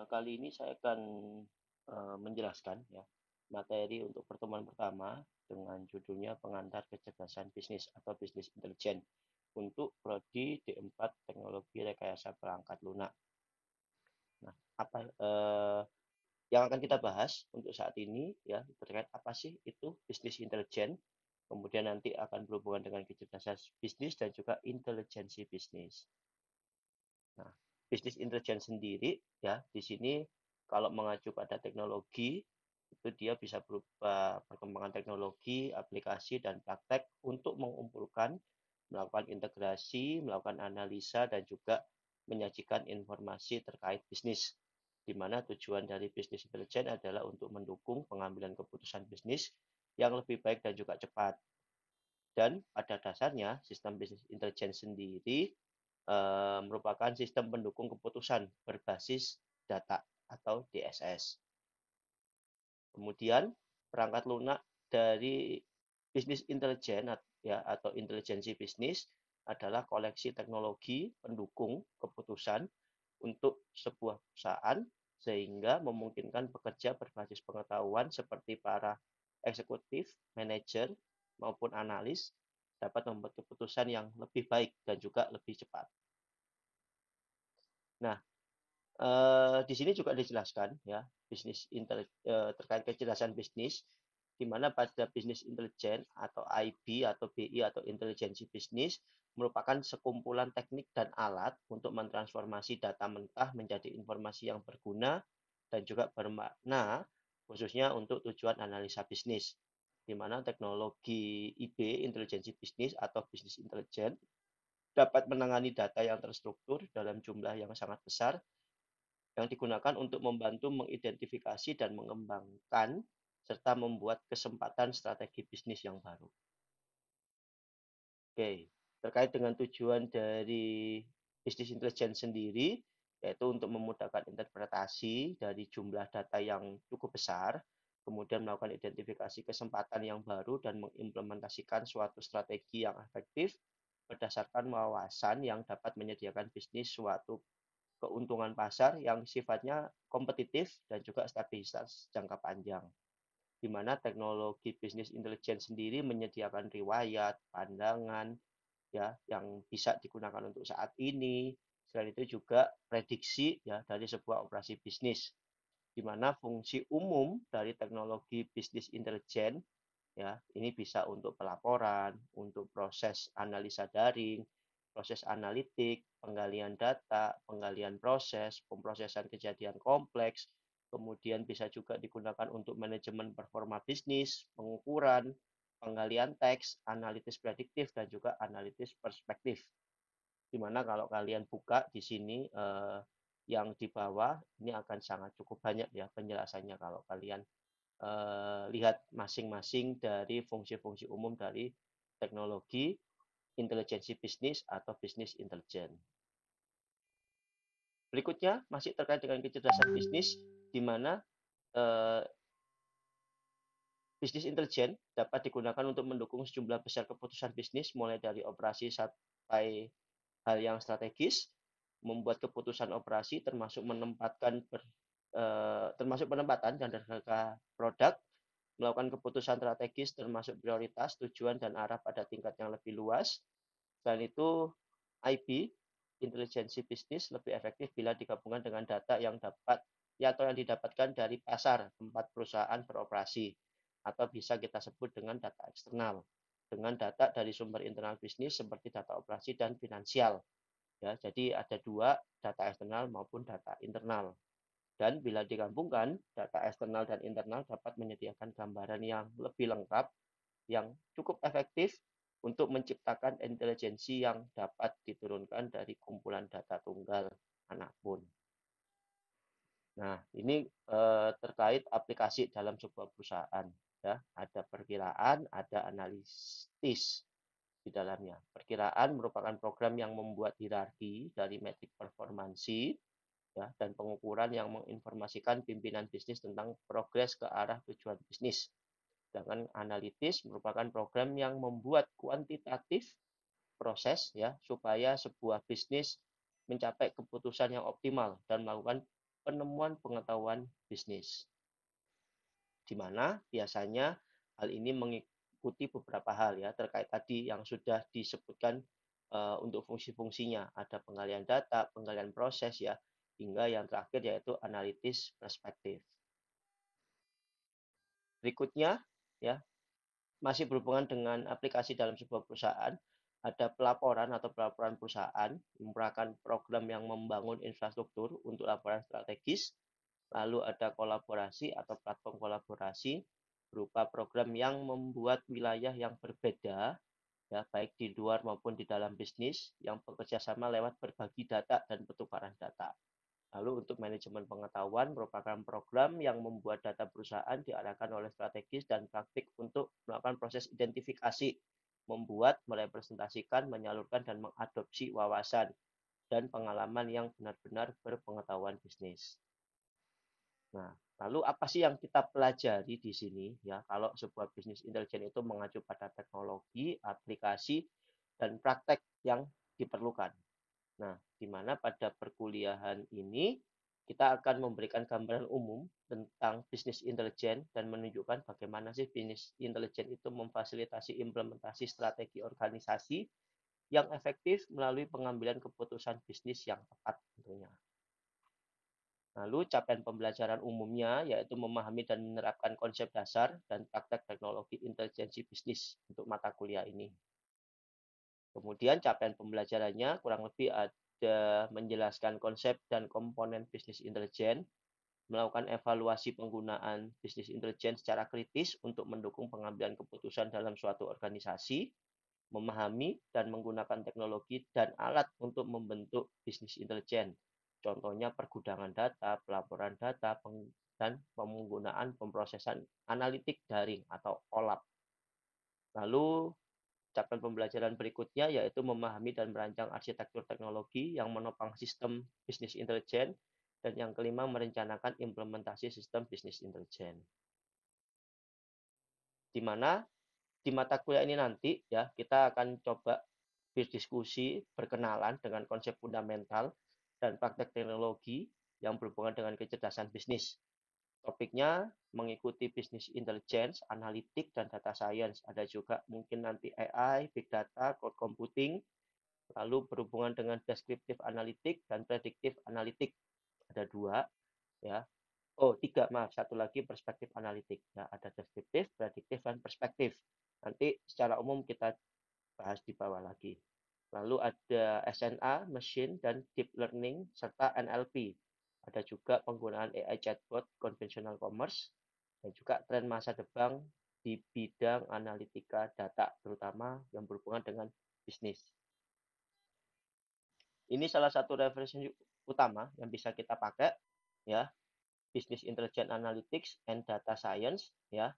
Kali ini saya akan menjelaskan ya materi untuk pertemuan pertama dengan judulnya Pengantar Kecerdasan Bisnis atau Bisnis Intelijen untuk prodi D4 Teknologi Rekayasa Perangkat Lunak. Nah, apa yang akan kita bahas untuk saat ini ya terkait apa sih itu bisnis intelijen, kemudian nanti akan berhubungan dengan kecerdasan bisnis dan juga intelijensi bisnis. Nah, bisnis intelijen sendiri ya di sini kalau mengacu pada teknologi itu dia bisa berupa perkembangan teknologi, aplikasi dan praktek untuk mengumpulkan, melakukan integrasi, melakukan analisa dan juga menyajikan informasi terkait bisnis. Di mana tujuan dari bisnis intelijen adalah untuk mendukung pengambilan keputusan bisnis yang lebih baik dan juga cepat. Dan pada dasarnya sistem bisnis intelijen sendiri merupakan sistem pendukung keputusan berbasis data atau DSS. Kemudian perangkat lunak dari bisnis intelijen ya atau intelijensi bisnis adalah koleksi teknologi pendukung keputusan untuk sebuah perusahaan sehingga memungkinkan pekerja berbasis pengetahuan seperti para eksekutif, manajer maupun analis dapat membuat keputusan yang lebih baik dan juga lebih cepat. Nah, di sini juga dijelaskan ya terkait kecerdasan bisnis, di mana pada bisnis intelijen atau IB atau BI atau intelijensi bisnis merupakan sekumpulan teknik dan alat untuk mentransformasi data mentah menjadi informasi yang berguna dan juga bermakna khususnya untuk tujuan analisa bisnis. Di mana teknologi IB, intelijensi bisnis atau bisnis intelijen dapat menangani data yang terstruktur dalam jumlah yang sangat besar yang digunakan untuk membantu mengidentifikasi dan mengembangkan serta membuat kesempatan strategi bisnis yang baru. Oke, terkait dengan tujuan dari bisnis intelijen sendiri, yaitu untuk memudahkan interpretasi dari jumlah data yang cukup besar, kemudian melakukan identifikasi kesempatan yang baru dan mengimplementasikan suatu strategi yang efektif berdasarkan wawasan yang dapat menyediakan bisnis suatu keuntungan pasar yang sifatnya kompetitif dan juga stabilitas jangka panjang. Di mana teknologi bisnis intelijen sendiri menyediakan riwayat, pandangan, ya yang bisa digunakan untuk saat ini. Selain itu juga prediksi ya dari sebuah operasi bisnis, di mana fungsi umum dari teknologi bisnis intelijen ya ini bisa untuk pelaporan, untuk proses analisa daring, proses analitik, penggalian data, penggalian proses, pemrosesan kejadian kompleks, kemudian bisa juga digunakan untuk manajemen performa bisnis, pengukuran, penggalian teks, analitis prediktif dan juga analitis perspektif. Dimana kalau kalian buka di sini yang di bawah ini akan sangat cukup banyak ya penjelasannya kalau kalian lihat masing-masing dari fungsi-fungsi umum dari teknologi intelijensi bisnis atau bisnis intelijen. Berikutnya masih terkait dengan kecerdasan bisnis, di mana eh, bisnis intelijen dapat digunakan untuk mendukung sejumlah besar keputusan bisnis, mulai dari operasi sampai hal yang strategis, membuat keputusan operasi termasuk penempatan dan harga produk, melakukan keputusan strategis termasuk prioritas, tujuan, dan arah pada tingkat yang lebih luas. Selain itu, IB, intelijensi bisnis, lebih efektif bila digabungkan dengan data yang didapatkan dari pasar tempat perusahaan beroperasi, atau bisa kita sebut dengan data eksternal, dengan data dari sumber internal bisnis seperti data operasi dan finansial. Ya, jadi ada dua, data eksternal maupun data internal. Dan bila digabungkan, data eksternal dan internal dapat menyediakan gambaran yang lebih lengkap, yang cukup efektif untuk menciptakan intelijensi yang dapat diturunkan dari kumpulan data tunggal manapun. Nah, ini terkait aplikasi dalam sebuah perusahaan. Ya, ada perkiraan, ada analisis di dalamnya. Perkiraan merupakan program yang membuat hierarki dari metrik performansi ya, dan pengukuran yang menginformasikan pimpinan bisnis tentang progres ke arah tujuan bisnis. Sedangkan analitis merupakan program yang membuat kuantitatif proses ya supaya sebuah bisnis mencapai keputusan yang optimal dan melakukan penemuan pengetahuan bisnis, di mana biasanya hal ini mengikuti beberapa hal ya terkait tadi yang sudah disebutkan untuk fungsi-fungsinya. Ada penggalian data, penggalian proses ya, hingga yang terakhir yaitu analitis perspektif. Berikutnya ya, masih berhubungan dengan aplikasi dalam sebuah perusahaan, ada pelaporan atau pelaporan perusahaan, merupakan program yang membangun infrastruktur untuk laporan strategis. Lalu ada kolaborasi atau platform kolaborasi berupa program yang membuat wilayah yang berbeda, ya baik di luar maupun di dalam bisnis, yang bekerja sama lewat berbagi data dan pertukaran data. Lalu untuk manajemen pengetahuan merupakan program yang membuat data perusahaan diarahkan oleh strategis dan praktik untuk melakukan proses identifikasi, membuat, merepresentasikan, menyalurkan, dan mengadopsi wawasan dan pengalaman yang benar-benar berpengetahuan bisnis. Nah, lalu apa sih yang kita pelajari di sini ya kalau sebuah bisnis intelijen itu mengacu pada teknologi, aplikasi, dan praktek yang diperlukan. Nah, di mana pada perkuliahan ini kita akan memberikan gambaran umum tentang bisnis intelijen dan menunjukkan bagaimana sih bisnis intelijen itu memfasilitasi implementasi strategi organisasi yang efektif melalui pengambilan keputusan bisnis yang tepat tentunya. Lalu capaian pembelajaran umumnya yaitu memahami dan menerapkan konsep dasar dan praktek teknologi intelijensi bisnis untuk mata kuliah ini. Kemudian capaian pembelajarannya kurang lebih ada menjelaskan konsep dan komponen bisnis intelijen, melakukan evaluasi penggunaan bisnis intelijen secara kritis untuk mendukung pengambilan keputusan dalam suatu organisasi, memahami dan menggunakan teknologi dan alat untuk membentuk bisnis intelijen. Contohnya pergudangan data, pelaporan data, dan penggunaan pemrosesan analitik daring atau OLAP. Lalu capaian pembelajaran berikutnya yaitu memahami dan merancang arsitektur teknologi yang menopang sistem bisnis intelijen, dan yang kelima merencanakan implementasi sistem bisnis intelijen. Di mana di mata kuliah ini nanti ya kita akan coba berdiskusi, berkenalan dengan konsep fundamental dan praktek teknologi yang berhubungan dengan kecerdasan bisnis. Topiknya mengikuti bisnis intelligence, analitik, dan data science. Ada juga mungkin nanti AI, big data, cloud computing, lalu berhubungan dengan deskriptif analitik dan prediktif analitik. Ada dua, ya. Oh, tiga, maaf. Satu lagi perspektif analitik. Ya, ada deskriptif, prediktif, dan perspektif. Nanti secara umum kita bahas di bawah lagi. Lalu ada SNA, Machine, dan Deep Learning, serta NLP. Ada juga penggunaan AI chatbot, conventional commerce, dan juga tren masa depan di bidang analitika data, terutama yang berhubungan dengan bisnis. Ini salah satu referensi utama yang bisa kita pakai, ya, Business Intelligence Analytics and Data Science, ya,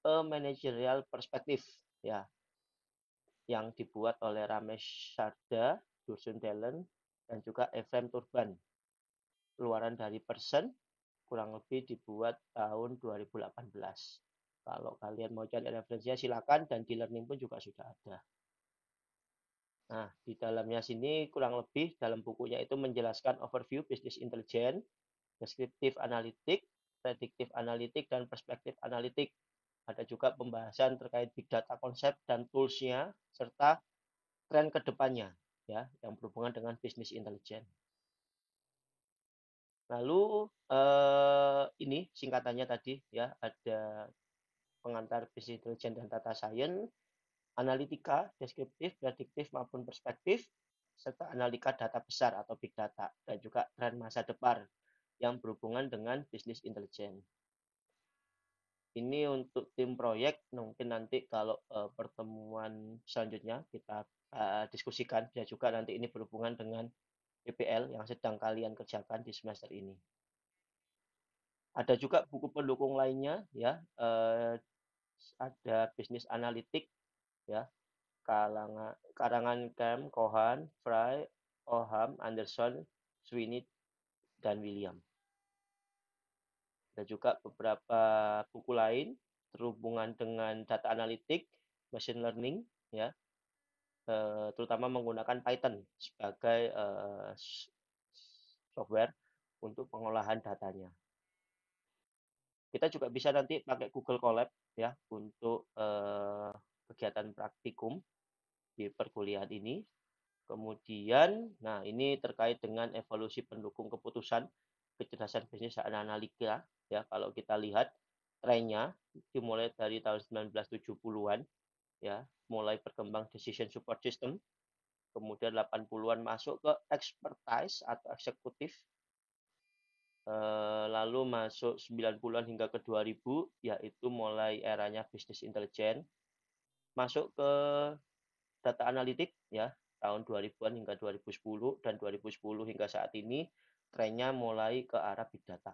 a managerial perspective, ya, yang dibuat oleh Ramesh Sharda, Dursun Dellen, dan juga Efrem Turban. Keluaran dari Person, kurang lebih dibuat tahun 2018. Kalau kalian mau cari referensinya silakan, dan di Learning pun juga sudah ada. Nah, di dalamnya sini kurang lebih dalam bukunya itu menjelaskan overview business intelligence, deskriptif analitik, prediktif analitik, dan perspektif analitik. Ada juga pembahasan terkait big data konsep dan tools-nya, serta tren ke depannya, ya, yang berhubungan dengan business intelligence. Lalu ini singkatannya tadi ya, ada pengantar business intelligence dan data science, analitika, deskriptif, prediktif maupun perspektif, serta analika data besar atau big data, dan juga tren masa depan yang berhubungan dengan business intelligence. Ini untuk tim proyek, mungkin nanti kalau pertemuan selanjutnya kita diskusikan, dan juga nanti ini berhubungan dengan PPL yang sedang kalian kerjakan di semester ini. Ada juga buku pendukung lainnya ya, ada bisnis analitik ya, karangan Cam, Cohan, Fry, Oham, Anderson, Sweeney, dan William. Ada juga beberapa buku lain terhubungan dengan data analitik, machine learning ya, terutama menggunakan Python sebagai software untuk pengolahan datanya. Kita juga bisa nanti pakai Google Colab ya untuk kegiatan praktikum di perkuliahan ini. Kemudian, nah ini terkait dengan evolusi pendukung keputusan kecerdasan bisnis dan analika ya. Kalau kita lihat trennya dimulai dari tahun 1970-an ya, mulai berkembang decision support system, kemudian 80-an masuk ke expertise atau eksekutif, lalu masuk 90-an hingga ke 2000 yaitu mulai eranya bisnis intelijen, masuk ke data analitik ya tahun 2000-an hingga 2010, dan 2010 hingga saat ini trennya mulai ke arah big data.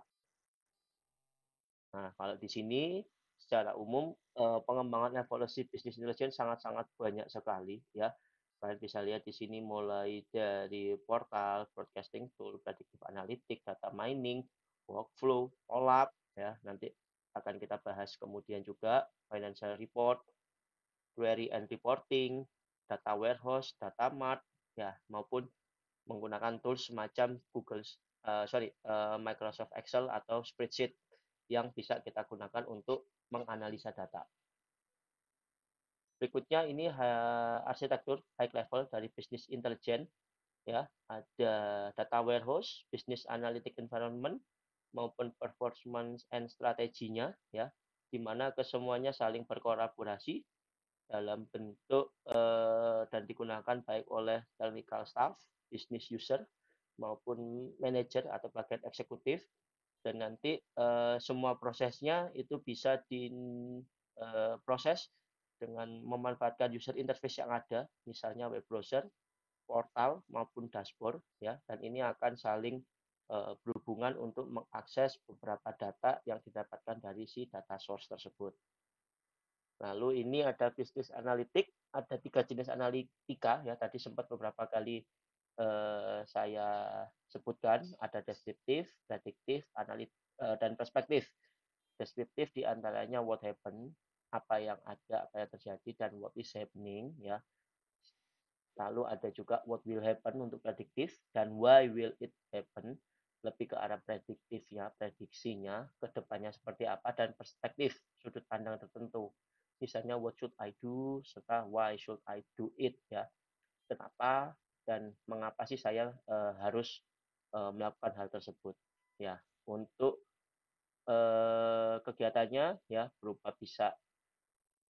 Nah, kalau di sini secara umum pengembangan evolusi bisnis intelijen sangat-sangat banyak sekali ya. Kalian bisa lihat di sini mulai dari portal, broadcasting tool, predictive analytics, data mining, workflow, OLAP ya. Nanti akan kita bahas kemudian juga financial report, query and reporting, data warehouse, data mart ya, maupun menggunakan tools semacam Microsoft Excel atau spreadsheet yang bisa kita gunakan untuk menganalisa data. Berikutnya ini arsitektur high level dari bisnis intelijen ya, ada data warehouse, business analytic environment maupun performance and strateginya ya, di mana kesemuanya saling berkolaborasi dalam bentuk dan digunakan baik oleh technical staff, business user maupun manager atau bagian eksekutif, dan nanti semua prosesnya itu bisa diproses dengan memanfaatkan user interface yang ada, misalnya web browser, portal maupun dashboard ya, dan ini akan saling berhubungan untuk mengakses beberapa data yang didapatkan dari si data source tersebut. Lalu ini ada bisnis analitik, ada 3 jenis analitika ya, tadi sempat beberapa kali saya sebutkan, ada deskriptif, prediktif, dan perspektif. Deskriptif diantaranya what happened, apa yang ada, apa yang terjadi, dan what is happening ya. Lalu ada juga what will happen untuk prediktif, dan why will it happen, lebih ke arah prediktifnya, prediksinya, ke depannya seperti apa, dan perspektif, sudut pandang tertentu. Misalnya what should I do, serta why should I do it ya. Kenapa dan mengapa sih saya harus melakukan hal tersebut ya. Untuk kegiatannya ya berupa bisa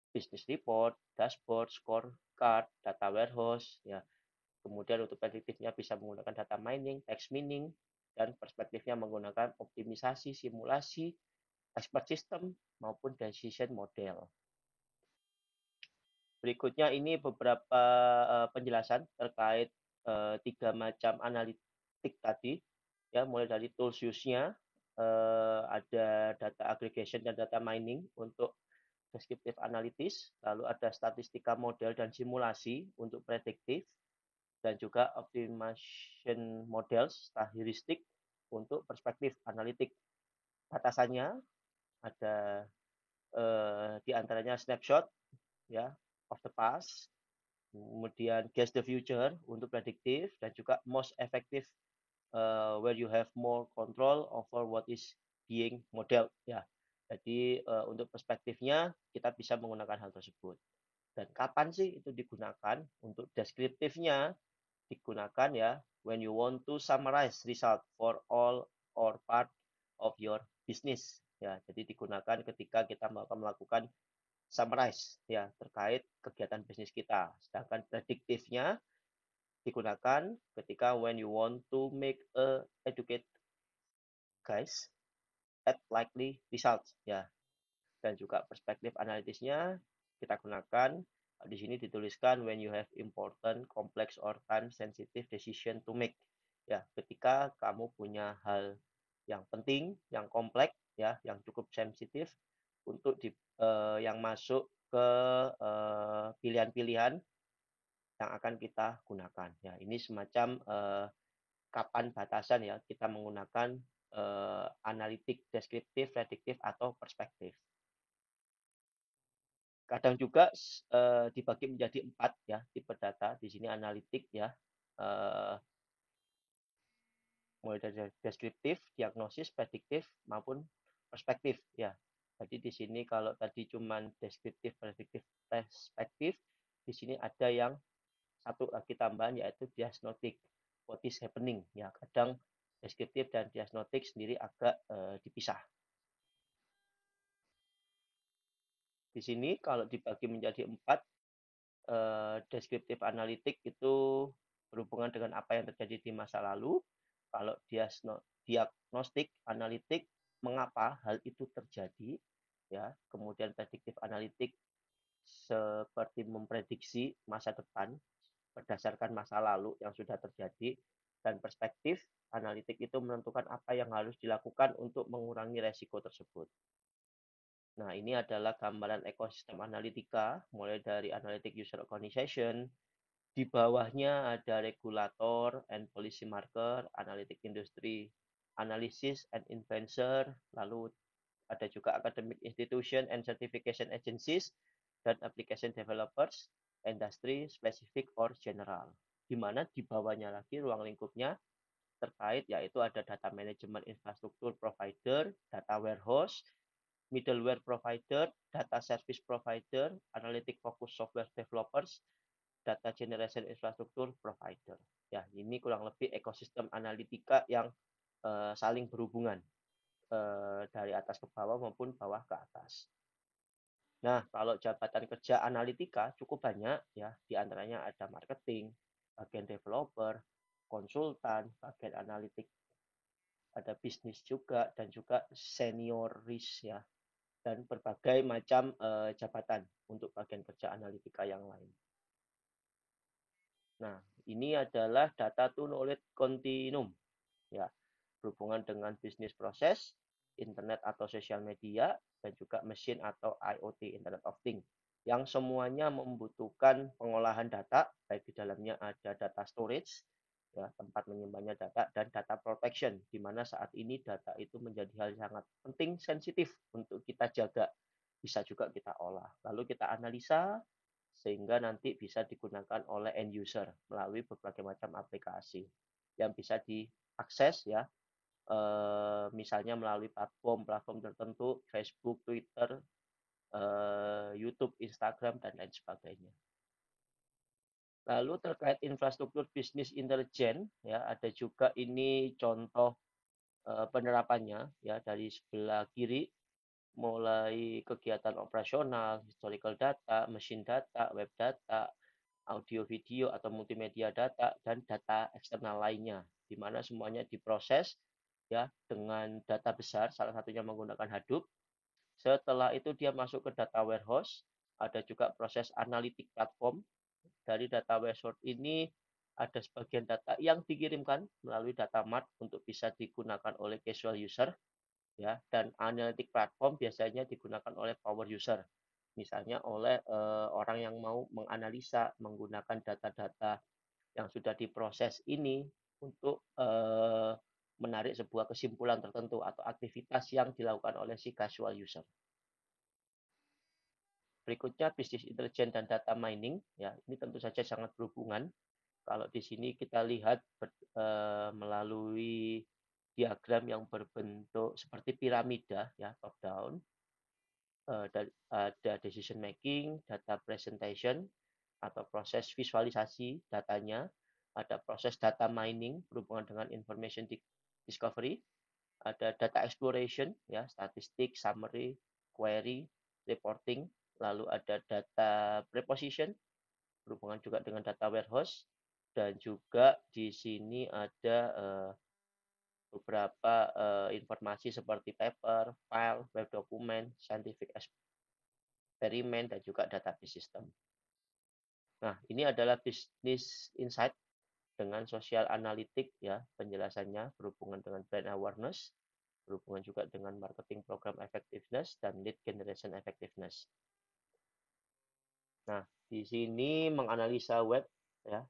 business report, dashboard, scorecard, data warehouse ya. Kemudian untuk prediktifnya bisa menggunakan data mining, text mining, dan perspektifnya menggunakan optimisasi, simulasi, expert system maupun decision model. Berikutnya ini beberapa penjelasan terkait 3 macam analitik tadi ya, mulai dari tools use-nya, ada data aggregation dan data mining untuk descriptive analysis, lalu ada statistika model dan simulasi untuk prediktif, dan juga optimization models atau heuristik untuk perspektif analitik. Batasannya ada di antaranya snapshot ya of the past, kemudian guess the future untuk prediktif, dan juga most effective where you have more control over what is being modeled ya. Jadi untuk perspektifnya kita bisa menggunakan hal tersebut. Dan kapan sih itu digunakan? Untuk deskriptifnya digunakan ya when you want to summarize result for all or part of your business ya. Jadi digunakan ketika kita melakukan summarize ya terkait kegiatan bisnis kita. Sedangkan prediktifnya digunakan ketika when you want to make a educate guys at likely results ya. Dan juga perspektif analitisnya kita gunakan di sini dituliskan when you have important, complex or time sensitive decision to make ya, ketika kamu punya hal yang penting, yang kompleks ya, yang cukup sensitif untuk yang masuk ke pilihan-pilihan yang akan kita gunakan ya. Ini semacam kapan batasan ya kita menggunakan analitik, deskriptif, prediktif atau perspektif. Kadang juga dibagi menjadi 4 ya tipe data. Di sini analitik ya, mulai dari deskriptif, diagnosis, prediktif maupun perspektif ya. Jadi di sini kalau tadi cuman deskriptif, prediktif, perspektif, di sini ada yang satu lagi tambahan yaitu diagnostik, what is happening ya. Kadang deskriptif dan diagnostik sendiri agak dipisah. Di sini kalau dibagi menjadi 4, deskriptif analitik itu berhubungan dengan apa yang terjadi di masa lalu. Kalau diagnostik analitik mengapa hal itu terjadi ya. Kemudian prediktif analitik seperti memprediksi masa depan berdasarkan masa lalu yang sudah terjadi, dan perspektif analitik itu menentukan apa yang harus dilakukan untuk mengurangi resiko tersebut. Nah, ini adalah gambaran ekosistem analitika, mulai dari analytic user organization, di bawahnya ada regulator and policy marker, analytic industry, analysis and influencer, lalu ada juga academic institution and certification agencies, dan application developers, industry, specific, or general. Di mana di bawahnya lagi ruang lingkupnya terkait yaitu ada data management infrastruktur provider, data warehouse, middleware provider, data service provider, analytic focus software developers, data generation infrastruktur provider. Ya, ini kurang lebih ekosistem analitika yang saling berhubungan dari atas ke bawah maupun bawah ke atas. Nah, kalau jabatan kerja analitika cukup banyak ya, di antaranya ada marketing, bagian developer, konsultan, bagian analitik, ada bisnis juga, dan juga senioris ya, dan berbagai macam jabatan untuk bagian kerja analitika yang lain. Nah, ini adalah data to knowledge continuum ya, berhubungan dengan bisnis proses, internet atau sosial media, dan juga mesin atau IoT, Internet of Things, yang semuanya membutuhkan pengolahan data, baik di dalamnya ada data storage, ya, tempat menyimpannya data, dan data protection, di mana saat ini data itu menjadi hal yang sangat penting, sensitif untuk kita jaga, bisa juga kita olah, lalu kita analisa, sehingga nanti bisa digunakan oleh end user melalui berbagai macam aplikasi yang bisa diakses ya, misalnya melalui platform tertentu, Facebook, Twitter, YouTube, Instagram, dan lain sebagainya. Lalu terkait infrastruktur bisnis intelijen, ya ada juga ini contoh penerapannya ya dari sebelah kiri, mulai kegiatan operasional, historical data, machine data, web data, audio video atau multimedia data, dan data eksternal lainnya, di mana semuanya diproses ya dengan data besar, salah satunya menggunakan Hadoop. Setelah itu dia masuk ke data warehouse, ada juga proses analitik platform. Dari data warehouse ini ada sebagian data yang dikirimkan melalui data mart untuk bisa digunakan oleh casual user ya, dan analitik platform biasanya digunakan oleh power user, misalnya oleh orang yang mau menganalisa menggunakan data-data yang sudah diproses ini untuk menarik sebuah kesimpulan tertentu atau aktivitas yang dilakukan oleh si casual user. Berikutnya bisnis intelijen dan data mining ya, ini tentu saja sangat berhubungan. Kalau di sini kita lihat melalui diagram yang berbentuk seperti piramida ya, top down, ada decision making, data presentation atau proses visualisasi datanya, ada proses data mining berhubungan dengan information discovery, ada data exploration ya, statistik, summary, query, reporting, lalu ada data preposition berhubungan juga dengan data warehouse, dan juga di sini ada beberapa informasi seperti paper, file, web dokumen, scientific eksperimen, dan juga database system. Nah, ini adalah business insight dengan sosial analitik ya, penjelasannya berhubungan dengan brand awareness, berhubungan juga dengan marketing program effectiveness dan lead generation effectiveness. Nah, di sini menganalisa web ya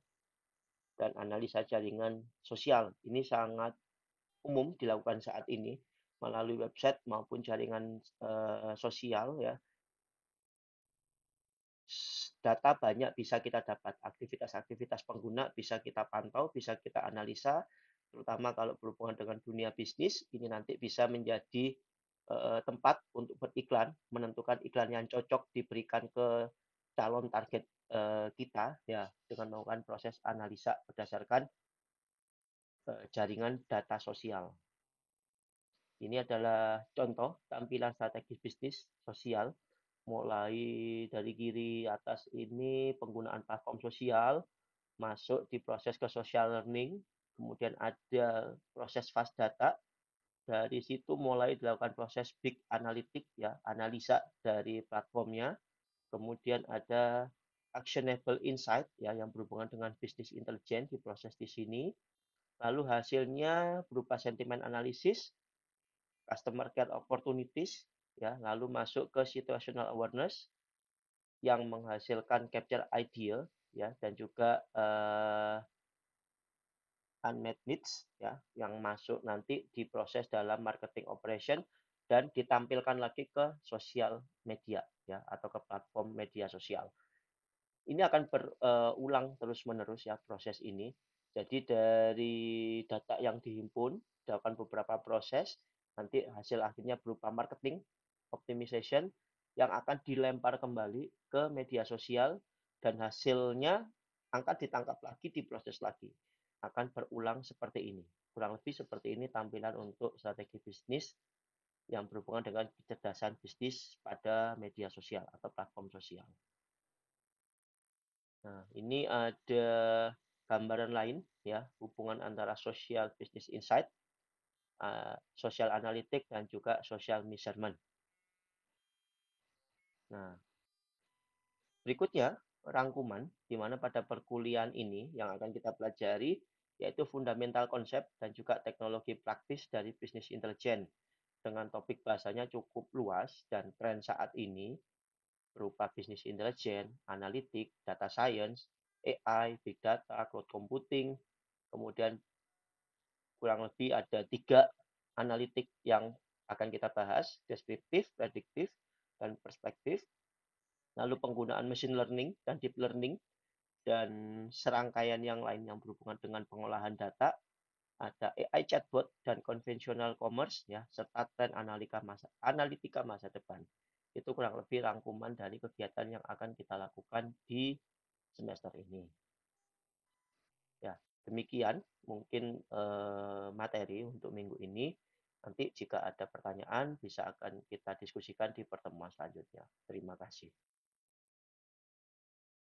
dan analisa jaringan sosial. Ini sangat umum dilakukan saat ini melalui website maupun jaringan sosial ya. Data banyak bisa kita dapat, aktivitas-aktivitas pengguna bisa kita pantau, bisa kita analisa, terutama kalau berhubungan dengan dunia bisnis, ini nanti bisa menjadi tempat untuk beriklan, menentukan iklan yang cocok diberikan ke calon target kita ya dengan melakukan proses analisa berdasarkan jaringan data sosial. Ini adalah contoh tampilan strategis bisnis sosial, mulai dari kiri atas ini penggunaan platform sosial, masuk di proses ke social learning, kemudian ada proses fast data, dari situ mulai dilakukan proses big analytic ya, analisa dari platformnya, kemudian ada actionable insight ya yang berhubungan dengan business intelligence diproses di sini. Lalu hasilnya berupa sentimen analisis, customer care opportunities ya, lalu masuk ke situational awareness yang menghasilkan capture idea ya dan juga unmet needs ya yang masuk nanti diproses dalam marketing operation dan ditampilkan lagi ke sosial media ya atau ke platform media sosial. Ini akan berulang terus-menerus ya proses ini. Jadi dari data yang dihimpun, dilakukan beberapa proses, nanti hasil akhirnya berupa marketing optimization yang akan dilempar kembali ke media sosial dan hasilnya akan ditangkap lagi, diproses lagi. Akan berulang seperti ini. Kurang lebih seperti ini tampilan untuk strategi bisnis yang berhubungan dengan kecerdasan bisnis pada media sosial atau platform sosial. Nah, ini ada gambaran lain ya, hubungan antara social business insight, social analytic dan juga social measurement. Nah, berikutnya rangkuman di mana pada perkuliahan ini yang akan kita pelajari yaitu fundamental konsep dan juga teknologi praktis dari bisnis intelijen dengan topik bahasanya cukup luas dan tren saat ini berupa bisnis intelijen, analitik, data science, AI, big data, cloud computing, kemudian kurang lebih ada 3 analitik yang akan kita bahas, deskriptif, prediktif, dan perspektif. Lalu penggunaan machine learning dan deep learning, dan serangkaian yang lain yang berhubungan dengan pengolahan data. Ada AI chatbot dan konvensional commerce ya, serta tren analitika masa depan. Itu kurang lebih rangkuman dari kegiatan yang akan kita lakukan di semester ini. Ya, demikian mungkin materi untuk minggu ini. Nanti jika ada pertanyaan bisa akan kita diskusikan di pertemuan selanjutnya. Terima kasih.